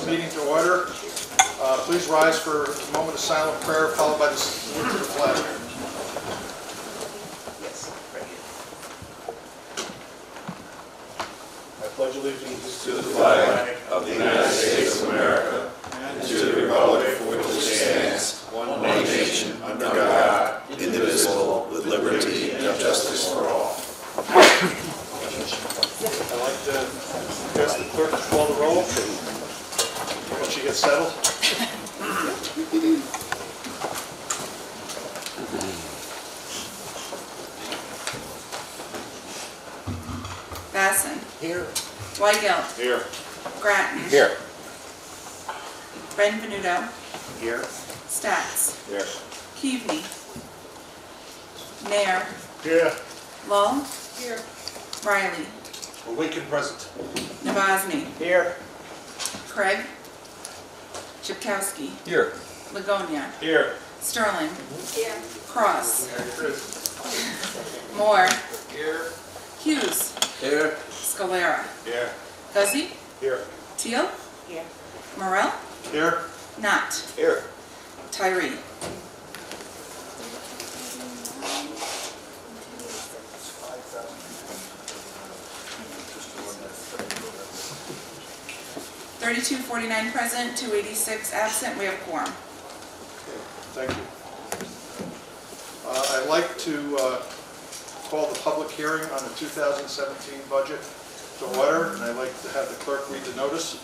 the meeting to order. Please rise for a moment of silent prayer, followed by the salute to the flag. I pledge allegiance to the flag of the United States of America and to the republic for which it stands, one nation, under God, indivisible, with liberty and justice for all. I'd like to ask the clerk to call the roll once she gets settled. Basson. Here. Weigelt. here. Grattan. Here. Benvenuto. Here. Stats. Here. Keaveney. Nair. Here. Lull. Here. Riley. Lincoln present. Navazny. Here. Craig. Chipkowski. Here. Ligonia. Here. Sterling. Here. Cross. Here. Moore. Here. Hughes. Here. Scalera. Here. Guzzi. Here. Teal. Here. Morrell. Here. Knott. Here. Tyree. $32.49 present, $2.86 absent. We have quorum. Thank you. I'd like to call the public hearing on the 2017 budget to order, and I'd like to have the clerk read the notice.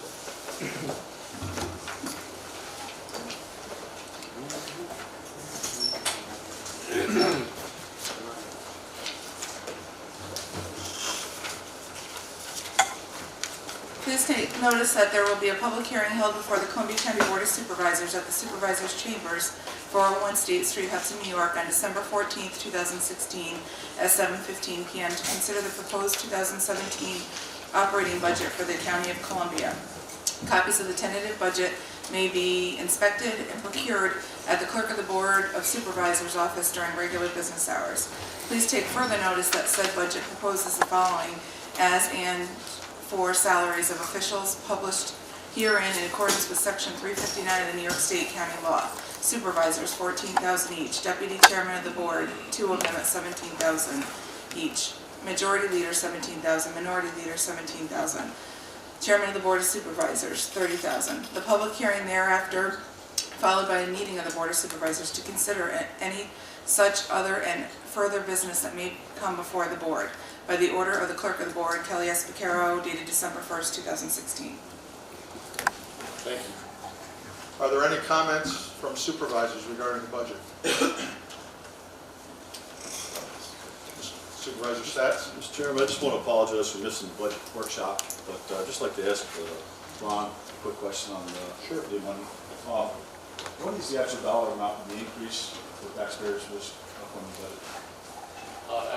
Please take notice that there will be a public hearing held before the Columbia County Board of Supervisors at the Supervisors Chambers, 401 State Street, Hudson, New York, on December 14th, 2016, at 7:15 p.m. to consider the proposed 2017 operating budget for the County of Columbia. Copies of the tentative budget may be inspected and procured at the Clerk of the Board of Supervisors office during regular business hours. Please take further notice that said budget proposes the following as and for salaries of officials published herein in accordance with Section 359 of the New York State County Law. Supervisors, $14,000 each. Deputy Chairman of the Board, 2 of them at $17,000 each. Majority Leader, $17,000. Minority Leader, $17,000. Chairman of the Board of Supervisors, $30,000. The public hearing thereafter, followed by a meeting of the Board of Supervisors to consider any such other and further business that may come before the Board. By the order of the Clerk of the Board, Kelly S. Picaro, dated December 1st, 2016. Thank you. Are there any comments from supervisors regarding the budget? Supervisor Stats? Mr. Chairman, I just want to apologize for missing the budget workshop, but I'd just like to ask Ron a quick question on the money. What is the actual dollar amount of the increase for taxpayers was up on the budget?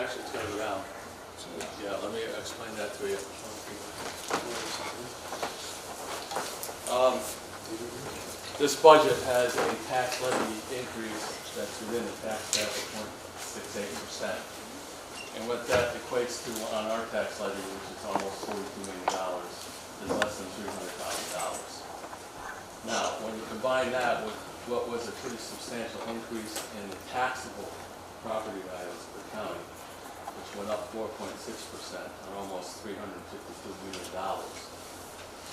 Actually, it's going to go down. Yeah, let me explain that to you. This budget has a tax levy increase that's within the tax cap of 0.68%. And what that equates to on our tax levy, which is almost $42 million, is less than $300,000. Now, when you combine that with what was a pretty substantial increase in the taxable property values of the county, which went up 4.6%, or almost $352 million.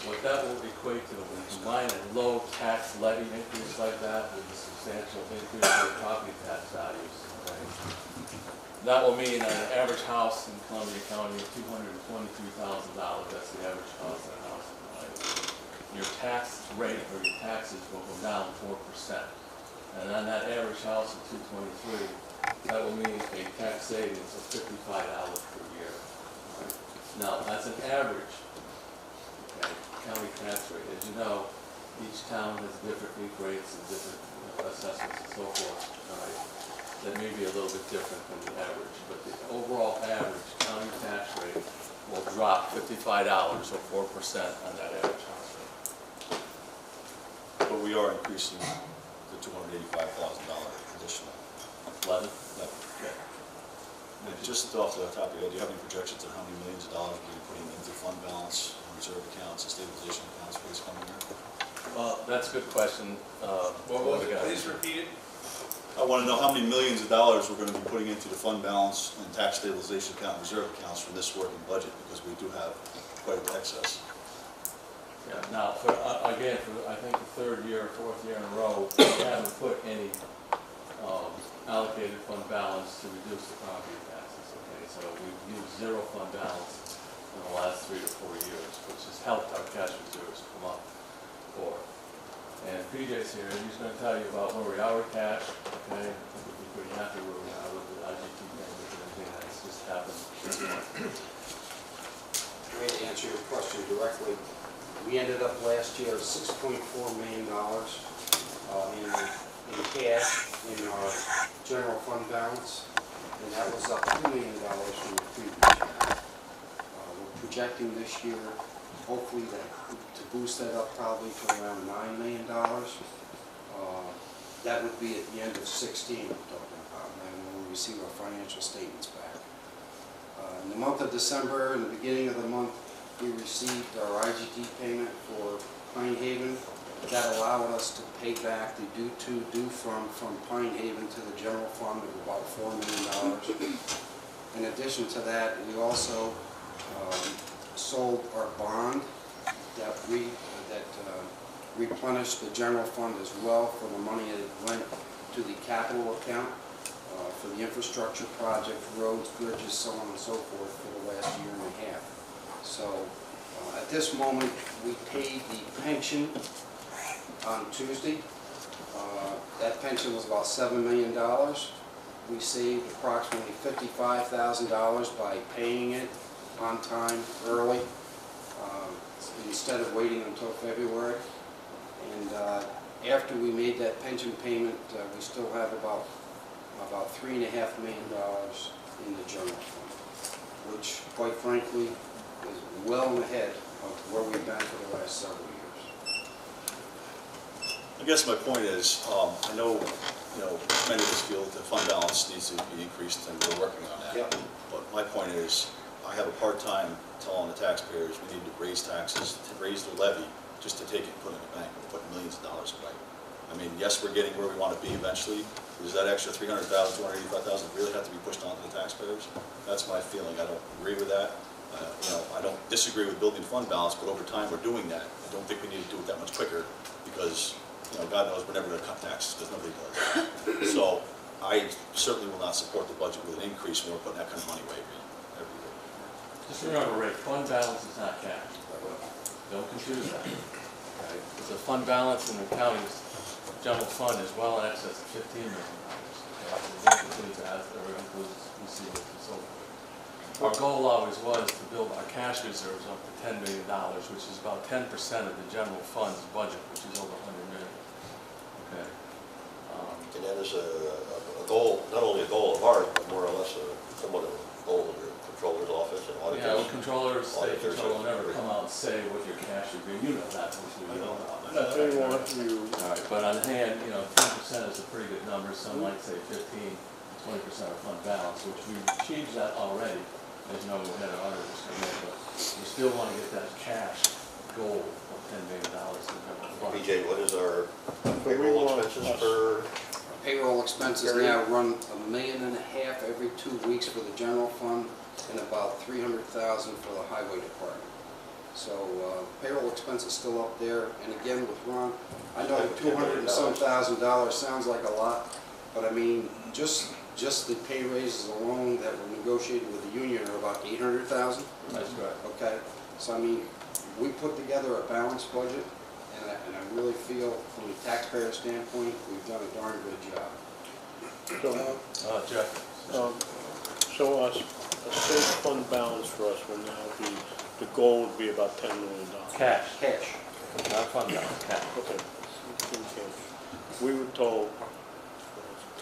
What that will equate to when you combine a low tax levy increase like that with a substantial increase in property tax values, right? That will mean that an average house in Columbia County of $223,000, that's the average cost of a house. Right? Your tax rate or your taxes will go down 4%. And on that average house of 223, that will mean a tax savings of $55 per year. Right? Now, that's an average, okay, county tax rate. As you know, each town has different leaf rates and different assessments and so forth. All right? That may be a little bit different than the average, but the overall average county tax rate will drop $55 or 4% on that average house rate. But we are increasing the $285,000 additional. 11? Okay. And just off the top of your head, do you have any projections on how many millions of dollars we're putting into fund balance reserve accounts and stabilization accounts for this coming year? Well, that's a good question. What was it? Please repeat it. I want to know how many millions of dollars we're going to be putting into the fund balance and tax stabilization account and reserve accounts from this working budget, because we do have quite an excess. Yeah, now, again, I think the third year, fourth year in a row, we haven't put any allocated fund balance to reduce the property taxes, okay? So we've used zero fund balance in the last 3 to 4 years, which has helped our cash reserves come up for. And PJ's here, he's gonna tell you about where we are with cash, okay? I think we'd be pretty happy where we are with the IGT payments and everything that's just happened this month. To answer your question directly, we ended up last year at $6.4 million in cash in our general fund balance, and that was up $2 million from the previous year. We're projecting this year, hopefully, to boost that up probably to around $9 million. That would be at the end of 16 we're talking about, and when we receive our financial statements back. In the month of December, in the beginning of the month, we received our IGT payment for Pine Haven. That allowed us to pay back the due from Pine Haven to the general fund of about $4 million. In addition to that, we also sold our bond that replenished the general fund as well for the money that went to the capital account for the infrastructure project, roads, bridges, so on and so forth for the last year and a half. So at this moment, we paid the pension on Tuesday. That pension was about $7 million. We saved approximately $55,000 by paying it on time, early, instead of waiting until February. And after we made that pension payment, we still have about $3.5 million in the general fund, which, quite frankly, is well ahead of where we've been for the last several years. I guess my point is, I know, many of us feel that the fund balance needs to be increased, and we're working on that. Yep. But my point is, I have a hard time telling the taxpayers we need to raise taxes, to raise the levy, just to take it and put it in the bank and put millions of dollars away. I mean, yes, we're getting where we want to be eventually. Does that extra $300,000, $285,000 really have to be pushed onto the taxpayers? That's my feeling. I don't agree with that. I don't disagree with building fund balance, but over time we're doing that. I don't think we need to do it that much quicker, because God knows we're never going to cut taxes, because nobody does. So I certainly will not support the budget with an increase when we're putting that kind of money away every year. Just remember, Rick, fund balance is not cash. Don't confuse that. Okay? Because the fund balance in the county's general fund is well in excess of $15 million. Okay? It includes receivables and so forth. Our goal always was to build our cash reserves up to $10 million, which is about 10% of the general fund's budget, which is over $100 million. Okay. And that is a goal, not only a goal of ours, but more or less somewhat of a goal of your controller's office and auditors. Yeah, well, controllers, state Auditors controller will are- never come out and say what your cash should be. You know that, which we don't know. They want you. All right, but on hand, 10% is a pretty good number. Some might say 15, 20% of fund balance, which we've achieved that already. As you know, we had our auditors come in, but we still want to get that cash goal of $10 million in the fund. BJ, what is our payroll expenses per? Payroll expenses now run $1.5 million every 2 weeks for the general fund, and about $300,000 for the highway department. So payroll expense is still up there, and again with Ron, I know $200 and some thousand sounds like a lot, but I mean, just the pay raises alone that were negotiated with the union are about $800,000. That's right. Okay, so I mean, we put together a balanced budget, and I really feel from the taxpayer standpoint, we've done a darn good job. Jeff? So a safe fund balance for us will now be, the goal would be about $10 million. Cash, Cash. not fund balance, cash. Okay. In cash. We were told,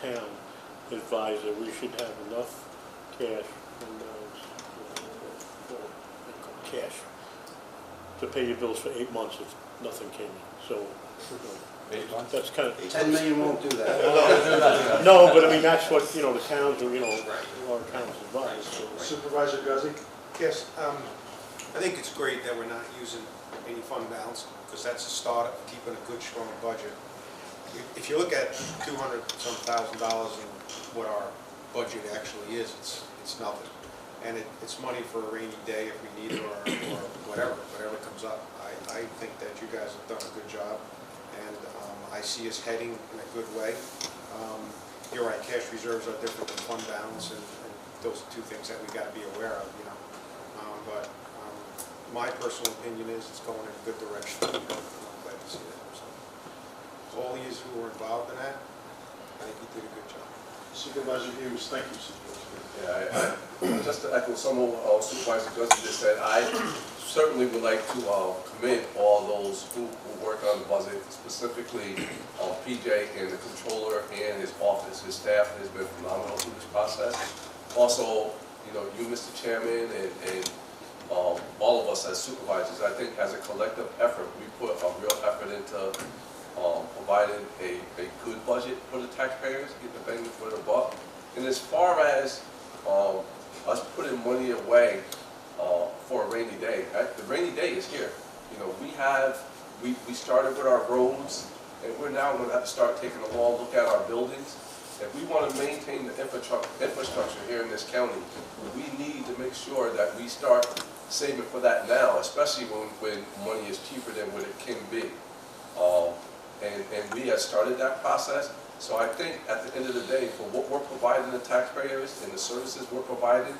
as a town, advised that we should have enough cash cash to pay your bills for 8 months if nothing came in. So 8 months? that's kind of, 10 million won't do that. no, but I mean, that's what, the towns, our towns advise. So Supervisor Guzzi? Yes, I think it's great that we're not using any fund balance, because that's a start of keeping a good, strong budget. If you look at $200-some thousand in what our budget actually is, it's nothing. And it's money for a rainy day if we need it, or whatever comes up. I think that you guys have done a good job, and I see us heading in a good way. You're right, cash reserves are different than fund balance, and those are two things that we got to be aware of, you know. But my personal opinion is it's going in a good direction. I'm glad to see that. So all of you who were involved in that, I think you did a good job. Supervisor Hughes, thank you, Supervisor. Yeah, just to echo some of what Supervisor Guzzi just said, I certainly would like to commend all those who worked on the budget, specifically PJ and the controller and his office. His staff has been phenomenal through this process. Also, you know, you, Mr. Chairman, and all of us as supervisors, I think as a collective effort, we put a real effort into providing a good budget for the taxpayers, get the bang for the buck. And as far as us putting money away for a rainy day, the rainy day is here. You know, we started with our roads, and we're now going to have to start taking a long look at our buildings. If we want to maintain the infrastructure here in this county, we need to make sure that we start saving for that now, especially when money is cheaper than what it can be. And we have started that process. So I think at the end of the day, for what we're providing the taxpayers and the services we're providing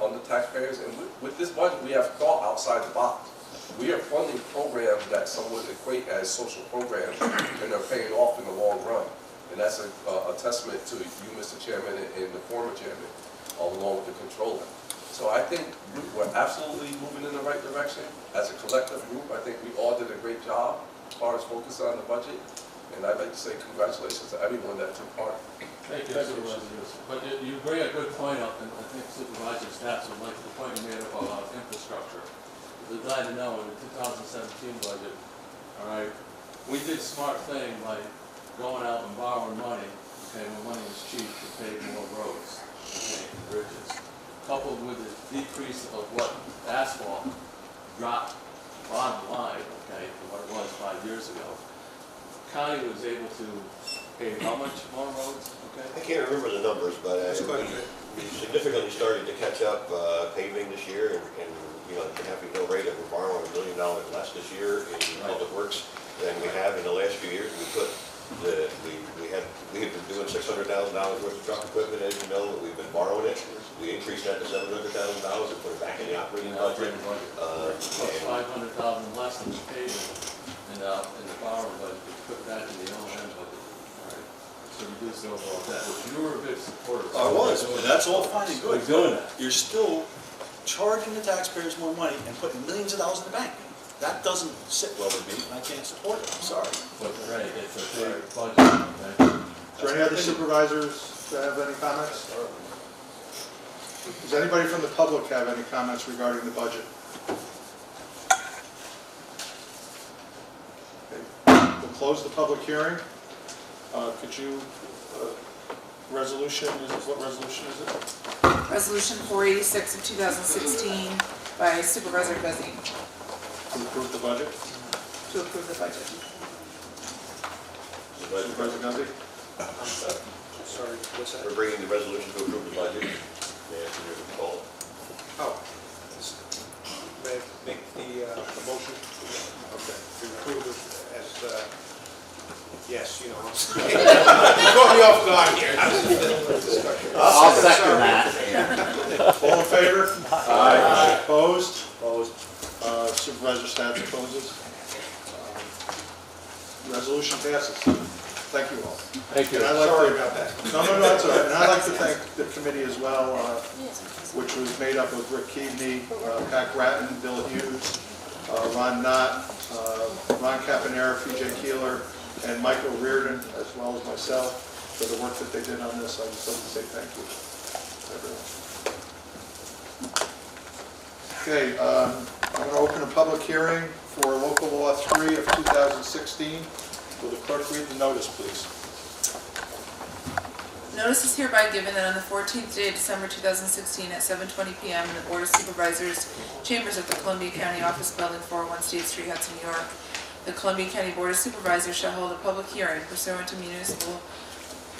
on the taxpayers, and with this budget, we have thought outside the box. We are funding programs that some would equate as social programs, and they're paying off in the long run. And that's a testament to you, Mr. Chairman, and the former chairman, along with the controller. So I think we're absolutely moving in the right direction. As a collective group, I think we all did a great job as far as focusing on the budget. And I'd like to say congratulations to everyone that took part. Thank you, Supervisor. But you bring a good point up, and I think Supervisor Stats would like the point you made about infrastructure. We're glad to know in the 2017 budget, all right, we did smart thing like going out and borrowing money, okay, when money was cheap to pay more roads, okay, and bridges. Coupled with the decrease of what asphalt dropped bottom line, okay, from what it was 5 years ago. County was able to pay how much more roads, okay? I can't remember the numbers, but we significantly started to catch up paving this year, and you know, the Happy Hill rate, we're borrowing $1 million less this year in public works than we have in the last few years. We had been doing $600,000 worth of truck equipment, as you know, we've been borrowing it. We increased that to $700,000 and put it back in the operating budget. Plus 500,000 less than the paving in the borrowing budget, we put that in the O&M budget, all right? To reduce the overall debt, which you were a big supporter of. I was, but that's all fine and good. We're doing that. You're still charging the taxpayers more money and putting millions of dollars in the bank. That doesn't sit well with me, and I can't support it, I'm sorry. But right, it's a big budget, okay? Is there any other supervisors that have any comments? Does anybody from the public have any comments regarding the budget? Okay. We'll close the public hearing. Could you, what resolution is it? Resolution 486 of 2016 by Supervisor Guzzi To approve the budget? to approve the budget. Supervisor Guzzi? Sorry, what's that? We're bringing the resolution to approve the budget. May I ask you to call? Oh, may I make the motion? Okay, to approve it as, yes, you know, I'm sorry. You caught me off guard here. I'll second that. All in favor? Aye. Opposed? Opposed. Supervisor Stats opposes. Resolution passes. Thank you all. Thank you. And I'd like Sorry to- about that. No, that's all right. And I'd like to thank the committee as well, which was made up of Rick Keaveney, Pat Grattan, Bill Hughes, Ron Knott, Ron Caponera, PJ Keeler, and Michael Reardon, as well as myself, for the work that they did on this. I'd just like to say thank you to everyone. Okay, I'm going to open a public hearing for local law 3 of 2016. Will the clerk read the notice, please? Notice is hereby given that on the 14th day of December 2016 at 7:20 PM in the Board of Supervisors chambers at the Columbia County Office Building, 401 State Street, Hudson, New York, the Columbia County Board of Supervisors shall hold a public hearing pursuant to municipal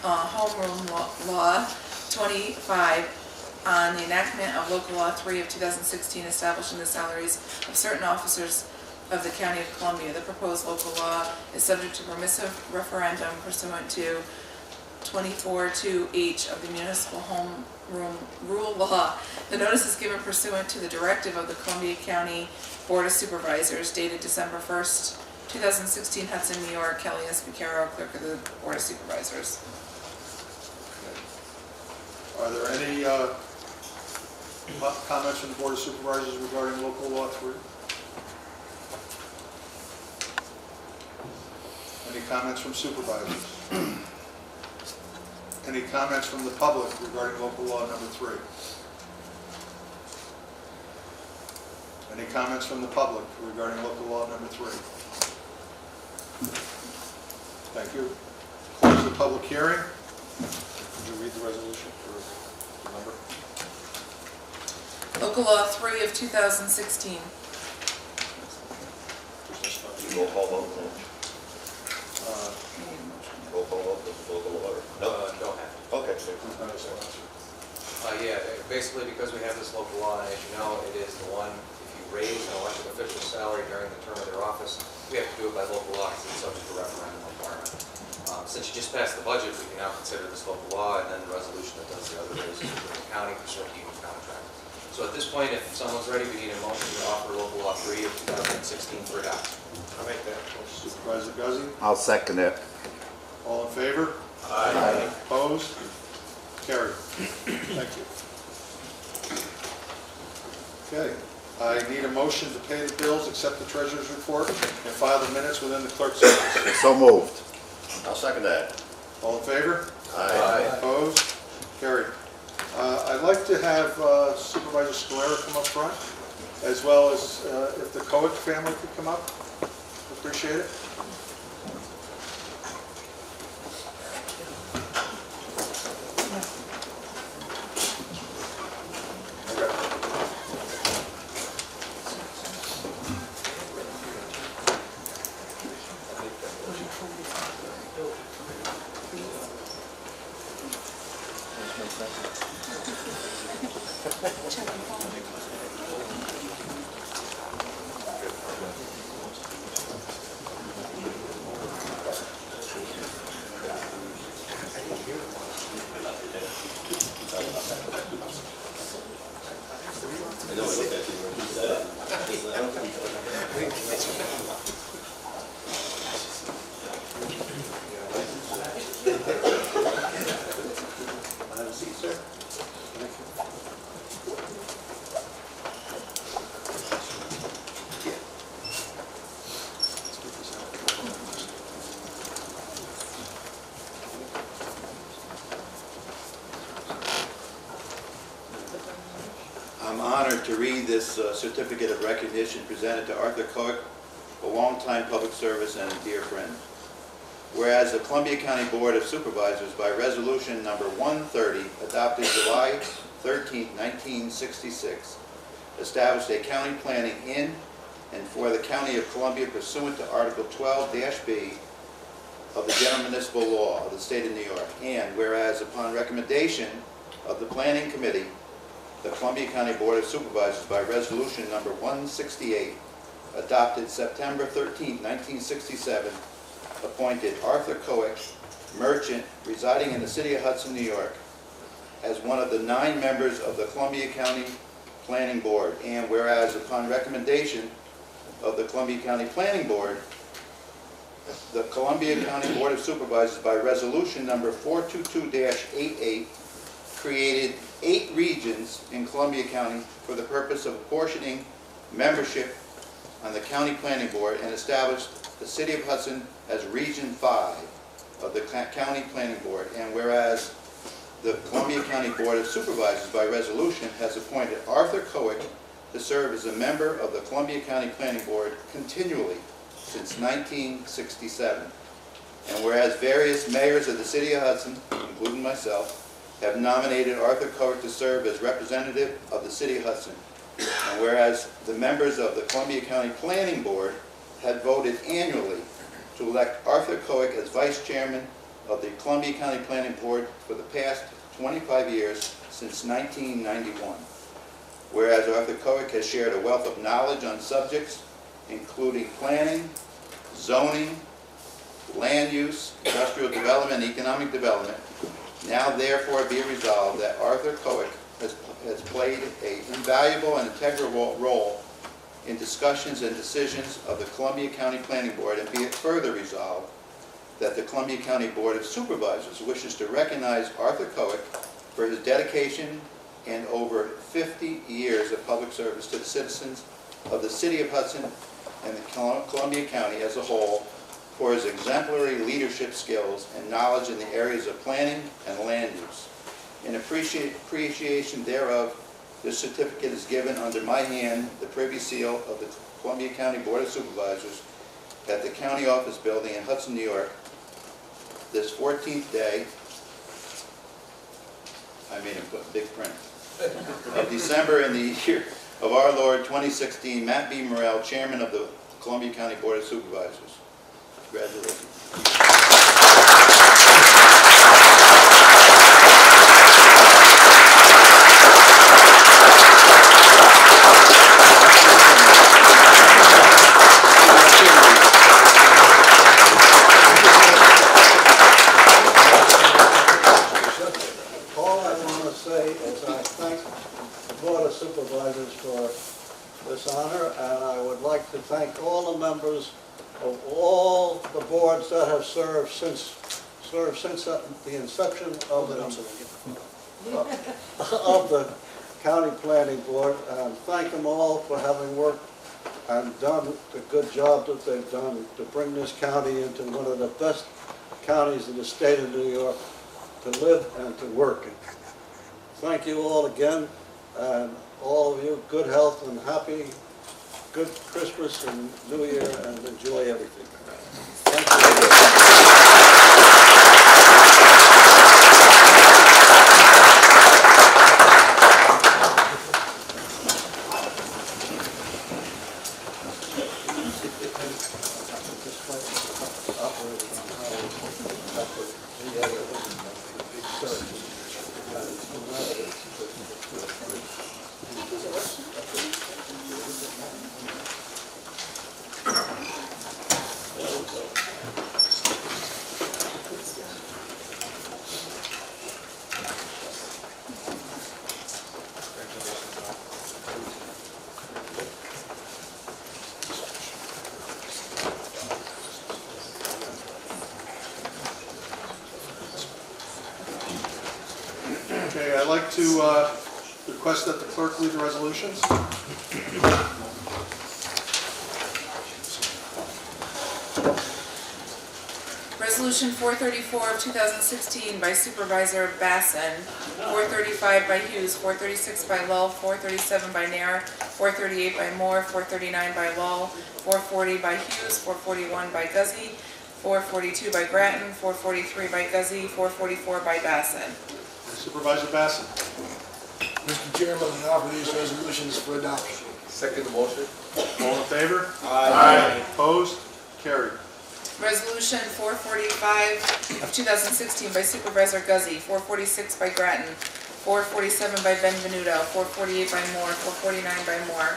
home rule law 25 on the enactment of local law 3 of 2016 establishing the salaries of certain officers of the County of Columbia. The proposed local law is subject to permissive referendum pursuant to 24(2)H of the Municipal Home Rule Law. The notice is given pursuant to the directive of the Columbia County Board of Supervisors dated December 1st, 2016, Hudson, New York. Kelly S. Picaro, Clerk of the Board of Supervisors. Are there any comments from the Board of Supervisors regarding local law 3? Any comments from supervisors? Any comments from the public regarding local law number 3? Any comments from the public regarding local law number 3? Thank you. Close the public hearing. Would you read the resolution for the number? Local Law 3 of 2016. Roll call vote, then. Uh, Roll call vote, local order. No? Don't have Okay. to. Yeah, basically because we have this local law, and as you know, it is the one, if you raise an elected official's salary during the term of their office, we have to do it by local law because it's subject to referendum requirement. Since you just passed the budget, we can now consider this local law and then the resolution that does the other raises for the county pursuant to union contract. So at this point, if someone's ready, we need a motion to offer local law 3 of 2016 for adoption. I'll make that. Supervisor Guzzi? I'll second it. All in favor? Aye. Opposed? Carried. Thank you. Okay, I need a motion to pay the bills, accept the treasurer's report, and file the minutes within the clerk's office. So moved. I'll second that. All in favor? Aye. Opposed? Carried. I'd like to have Supervisor Scalera come up front, as well as if the Cohen family could come up. Appreciate it. I'm honored to read this certificate of recognition presented to Arthur Koch, a longtime public service and a dear friend. Whereas the Columbia County Board of Supervisors by resolution number 130 adopted July 13, 1966, established a county planning in and for the County of Columbia pursuant to Article 12-B of the General Municipal Law of the State of New York. And whereas upon recommendation of the Planning Committee, the Columbia County Board of Supervisors by resolution number 168 adopted September 13, 1967, appointed Arthur Koch, merchant residing in the city of Hudson, New York, as one of the 9 members of the Columbia County Planning Board. And whereas upon recommendation of the Columbia County Planning Board, the Columbia County Board of Supervisors by resolution number 422-88 created 8 regions in Columbia County for the purpose of apportioning membership on the County Planning Board and established the City of Hudson as Region 5 of the County Planning Board. And whereas the Columbia County Board of Supervisors by resolution has appointed Arthur Koch to serve as a member of the Columbia County Planning Board continually since 1967. And whereas various mayors of the city of Hudson, including myself, have nominated Arthur Kowick to serve as representative of the city of Hudson. And whereas the members of the Columbia County Planning Board had voted annually to elect Arthur Kowick as vice chairman of the Columbia County Planning Board for the past 25 years since 1991. Whereas Arthur Kowick has shared a wealth of knowledge on subjects including planning, zoning, land use, industrial development, and economic development, now therefore be it resolved that Arthur Kowick has played an invaluable and integral role in discussions and decisions of the Columbia County Planning Board, and be it further resolved that the Columbia County Board of Supervisors wishes to recognize Arthur Kowick for his dedication and over 50 years of public service to the citizens of the City of Hudson and the Columbia County as a whole, for his exemplary leadership skills and knowledge in the areas of planning and land use. In appreciation thereof, this certificate is given under my hand, the Privy Seal of the Columbia County Board of Supervisors at the County Office Building in Hudson, New York, this 14th day, I made him put big print, of December in the year of our Lord 2016, Matt B. Morrell, Chairman of the Columbia County Board of Supervisors. Congratulations. All I want to say is I thank the Board of Supervisors for this honor, and I would like to thank all the members of all the boards that have served since the inception of the County Planning Board, and thank them all for having worked and done the good job that they've done to bring this county into one of the best counties in the state of New York to live and to work in. Thank you all again, and all of you, good health and happy, good Christmas and New Year, and enjoy everything. Thank you. Okay, I'd like to request that the clerk read the resolutions. Resolution 434 of 2016 by Supervisor Basson, 435 by Hughes, 436 by Lull, 437 by Nair, 438 by Moore, 439 by Lull, 440 by Hughes, 441 by Guzzi, 442 by Grattan, 443 by Guzzi, 444 by Basson. Supervisor Basson. Mr. Chairman, I offer these resolutions for adoption. Second the motion. All in favor? Aye. Opposed? Carried. Resolution 445 of 2016 by Supervisor Guzzi, 446 by Grattan, 447 by Benvenuto, 448 by Moore, 449 by Moore,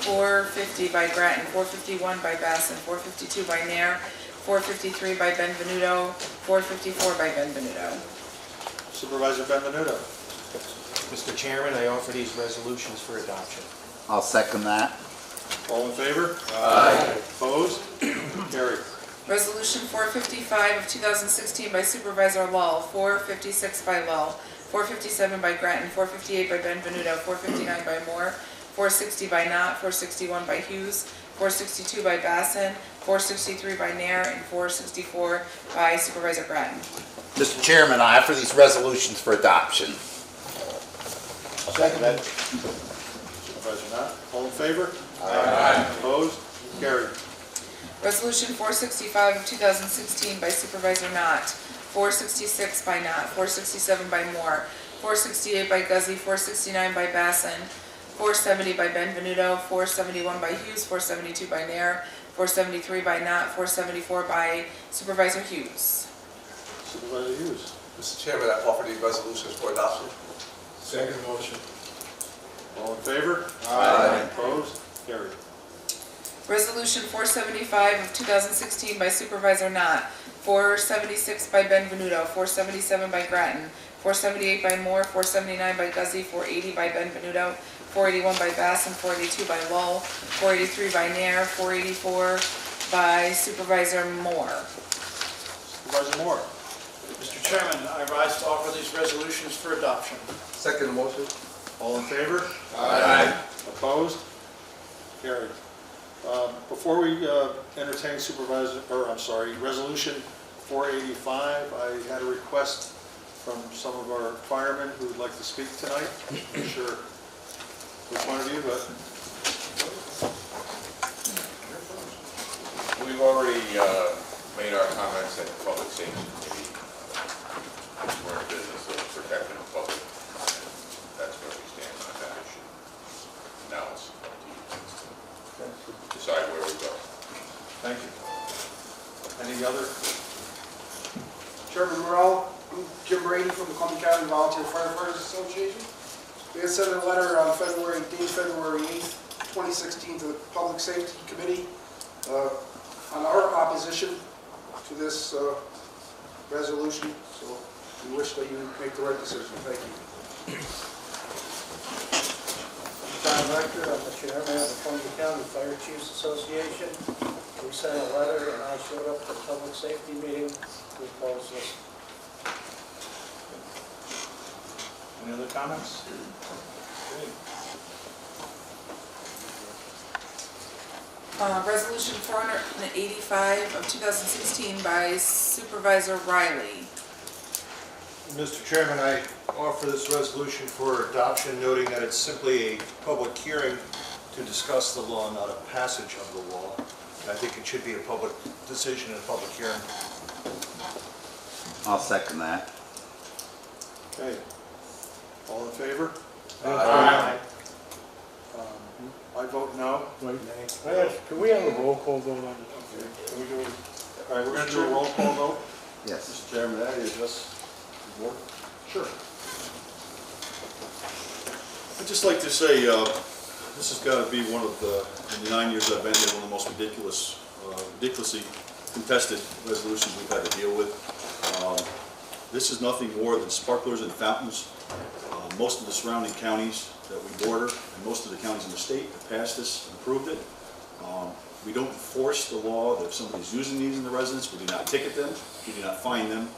450 by Grattan, 451 by Basson, 452 by Nair, 453 by Benvenuto, 454 by Benvenuto. Supervisor Benvenuto. Mr. Chairman, I offer these resolutions for adoption. I'll second that. All in favor? Aye. Opposed? Carried. Resolution 455 of 2016 by Supervisor Lull, 456 by Lull, 457 by Grattan, 458 by Benvenuto, 459 by Moore, 460 by Knott, 461 by Hughes, 462 by Basson, 463 by Nair, and 464 by Supervisor Grattan. Mr. Chairman, I offer these resolutions for adoption. Second. Supervisor Knott. All in favor? Aye. Opposed? Carried. Resolution 465 of 2016 by Supervisor Knott, 466 by Knott, 467 by Moore, 468 by Guzzi, 469 by Basson, 470 by Benvenuto, 471 by Hughes, 472 by Nair, 473 by Knott, 474 by Supervisor Hughes. Supervisor Hughes. Mr. Chairman, I offer these resolutions for adoption. Second motion. All in favor? Aye. Opposed? Carried. Resolution 475 of 2016 by Supervisor Knott, 476 by Benvenuto, 477 by Grattan, 478 by Moore, 479 by Guzzi, 480 by Benvenuto, 481 by Basson, 482 by Lull, 483 by Nair, 484 by Supervisor Moore. Supervisor Moore. Mr. Chairman, I rise to offer these resolutions for adoption. Second motion. All in favor? Aye. Opposed? Carried. Before we entertain Resolution 485, I had a request from some of our firemen who would like to speak tonight. I'm not sure which one of you, but We've already made our comments at the Public Safety Committee. We're in business of protecting the public. That's where we stand on that issue. Now it's up to you to decide where we go. thank you. Any other? Chairman Morrell, I'm Jim Brady from the Columbia County Volunteer Firefighters Association. We had sent a letter on February 8th, 2016 to the Public Safety Committee on our opposition to this resolution. So we wish that you make the right decision. Thank you. John Rector, I'm the chairman of the Columbia County Fire Chiefs Association. We sent a letter and I showed up at the public safety meeting to oppose this. Any other comments? Resolution 485 of 2016 by Supervisor Riley. Mr. Chairman, I offer this resolution for adoption, noting that it's simply a public hearing to discuss the law, not a passage of the law. And I think it should be a public decision and a public hearing. I'll second that. Okay. All in favor? Aye. I vote no. Can we have a roll call vote on this? Can we do it? All right, we're going to do a roll call vote. Yes. Mr. Chairman, that is just the board? Sure. I'd just like to say, this has got to be one of the, in the 9 years I've been here, one of the most ridiculously contested resolutions we've had to deal with. This is nothing more than sparklers and fountains. Most of the surrounding counties that we border, and most of the counties in the state have passed this and approved it. We don't enforce the law that if somebody's using these in the residence, we do not ticket them, we do not fine them.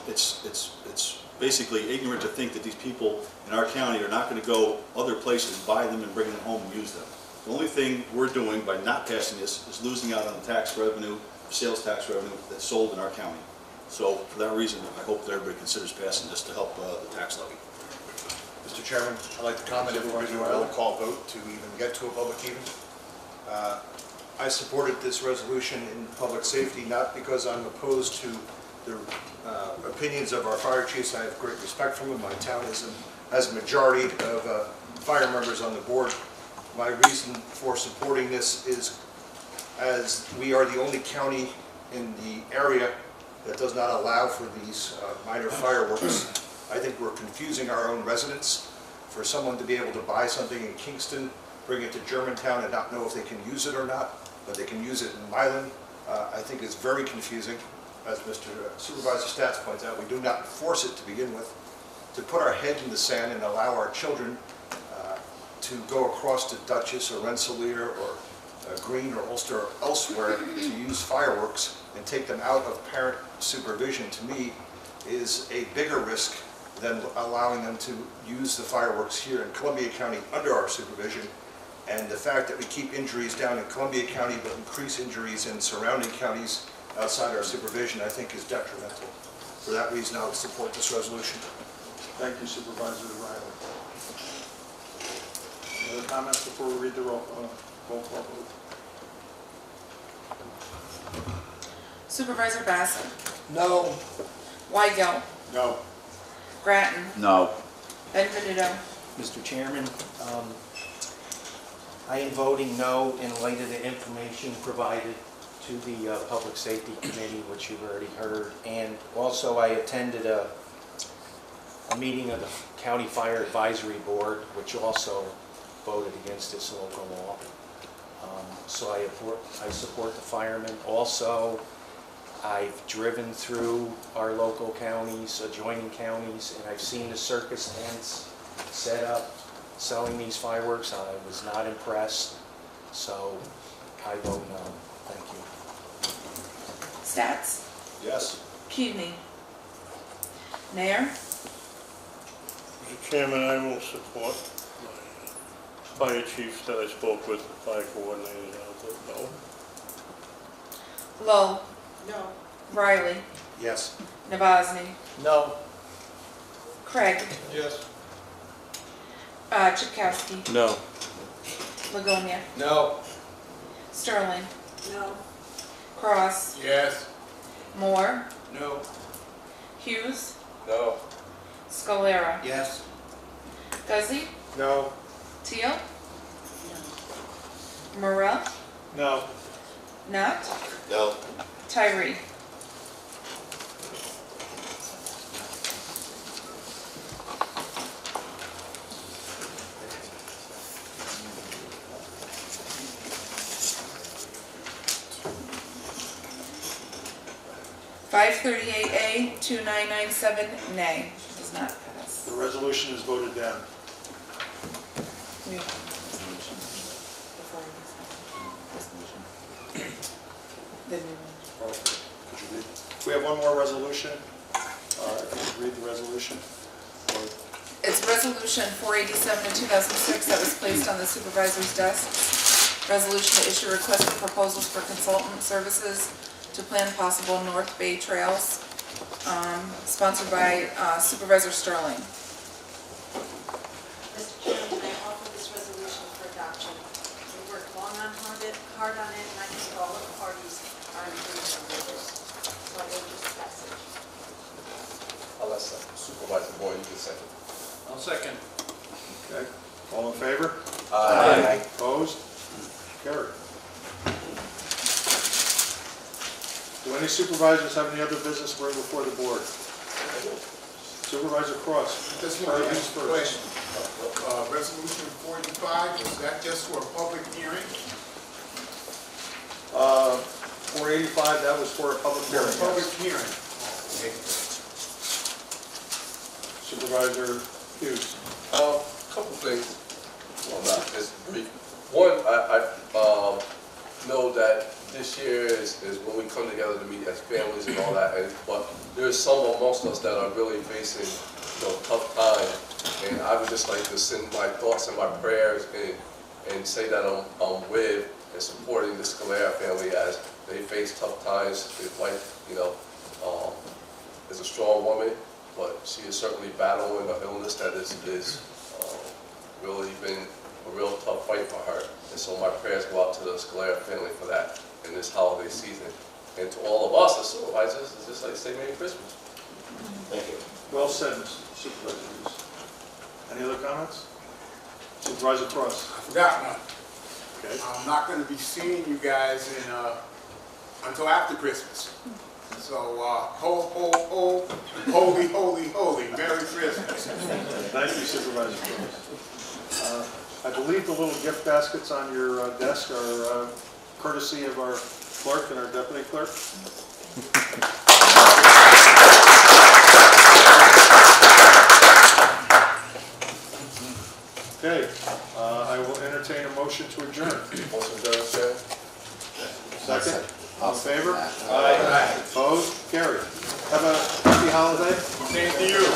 It's basically ignorant to think that these people in our county are not going to go other places, buy them and bring them home and use them. The only thing we're doing by not passing this is losing out on the tax revenue, sales tax revenue that's sold in our county. So for that reason, I hope that everybody considers passing this to help the tax levy. Mr. Chairman, I'd like to comment if we're going to do a roll call vote to even get to a public hearing. I supported this resolution in public safety, not because I'm opposed to the opinions of our fire chiefs. I have great respect for them. My town has a majority of fire members on the board. My reason for supporting this is as we are the only county in the area that does not allow for these minor fireworks. I think we're confusing our own residents. For someone to be able to buy something in Kingston, bring it to Germantown and not know if they can use it or not, but they can use it in Milan, I think is very confusing. As Mr. Supervisor Stats points out, we do not enforce it to begin with. To put our head in the sand and allow our children to go across to Dutchess or Rensselaer or Greene or Ulster or elsewhere to use fireworks and take them out of parent supervision, to me, is a bigger risk than allowing them to use the fireworks here in Columbia County under our supervision. And the fact that we keep injuries down in Columbia County but increase injuries in surrounding counties outside our supervision, I think is detrimental. For that reason, I would support this resolution. Thank you, Supervisor Riley. Any other comments before we read the roll call vote? Supervisor Bassett? No. Weigel? No. Grattan? No. Benvenuto? Mr. Chairman, I am voting no in light of the information provided to the Public Safety Committee, which you've already heard. And also I attended a meeting of the County Fire Advisory Board, which also voted against this local law. So I support the firemen. Also, I've driven through our local counties, adjoining counties, and I've seen the circus tents set up, selling these fireworks. I was not impressed, so I vote no. Thank you. Stats? Yes. Kidney? Mayor? Mr. Chairman, I will support my fire chiefs that I spoke with, the fire coordinators, I'll vote no. Lull? No. Riley? Yes. Navazny? No. Craig? Yes. Chakowski? No. Ligonia? No. Sterling? No. Cross? Yes. Moore? No. Hughes? No. Scalera? Yes. Guzzi? No. Teal? Morel? No. Not? No. Tyree? $538A, 2997, nay. Does not pass. The resolution is voted down. We have a resolution before we decide. The new one. Could you read? We have one more resolution. If you could read the resolution. It's Resolution 487 of 2006 that was placed on the supervisor's desks. Resolution to issue requests for proposals for consultant services to plan possible North Bay trails, sponsored by Supervisor Sterling. Mr. Chairman, I offer this resolution for adoption. We worked long on hard on it, and I think all of the parties are in agreement on this. So I will just passage. I'll let Supervisor Boyd, you can second. I'll second. Okay. All in favor? Aye. Opposed? Carried. Do any supervisors have any other business to bring before the board? Supervisor Cross. Just want to ask a question. Resolution 45, is that just for a public hearing? 485, that was for a public hearing. For a public yes. hearing. Supervisor Hughes. Couple things. Well, not just brief. One, I know that this year is when we come together to meet as families and all that, but there's some amongst us that are really facing, tough times. And I would just like to send my thoughts and my prayers and say that I'm with and supporting the Scalera family as they face tough times. His wife, is a strong woman, but she is certainly battling an illness that is really been a real tough fight for her. And so my prayers go out to the Scalera family for that in this holiday season. And to all of us as supervisors, it's just like say Merry Christmas. Thank you. Well said, Mr. Supervisor Hughes. Any other comments? Supervisor Cross. I forgot one. Okay. I'm not going to be seeing you guys until after Christmas. So, ho, ho, ho, holy, holy, holy, Merry Christmas. Thank you, Supervisor Cross. I believe the little gift baskets on your desk are courtesy of our clerk and our deputy clerk. Okay, I will entertain a motion to adjourn. Motion adjourned, Chair. Second? All in favor? Aye. Opposed? Carried. Have a happy holiday. Same to you.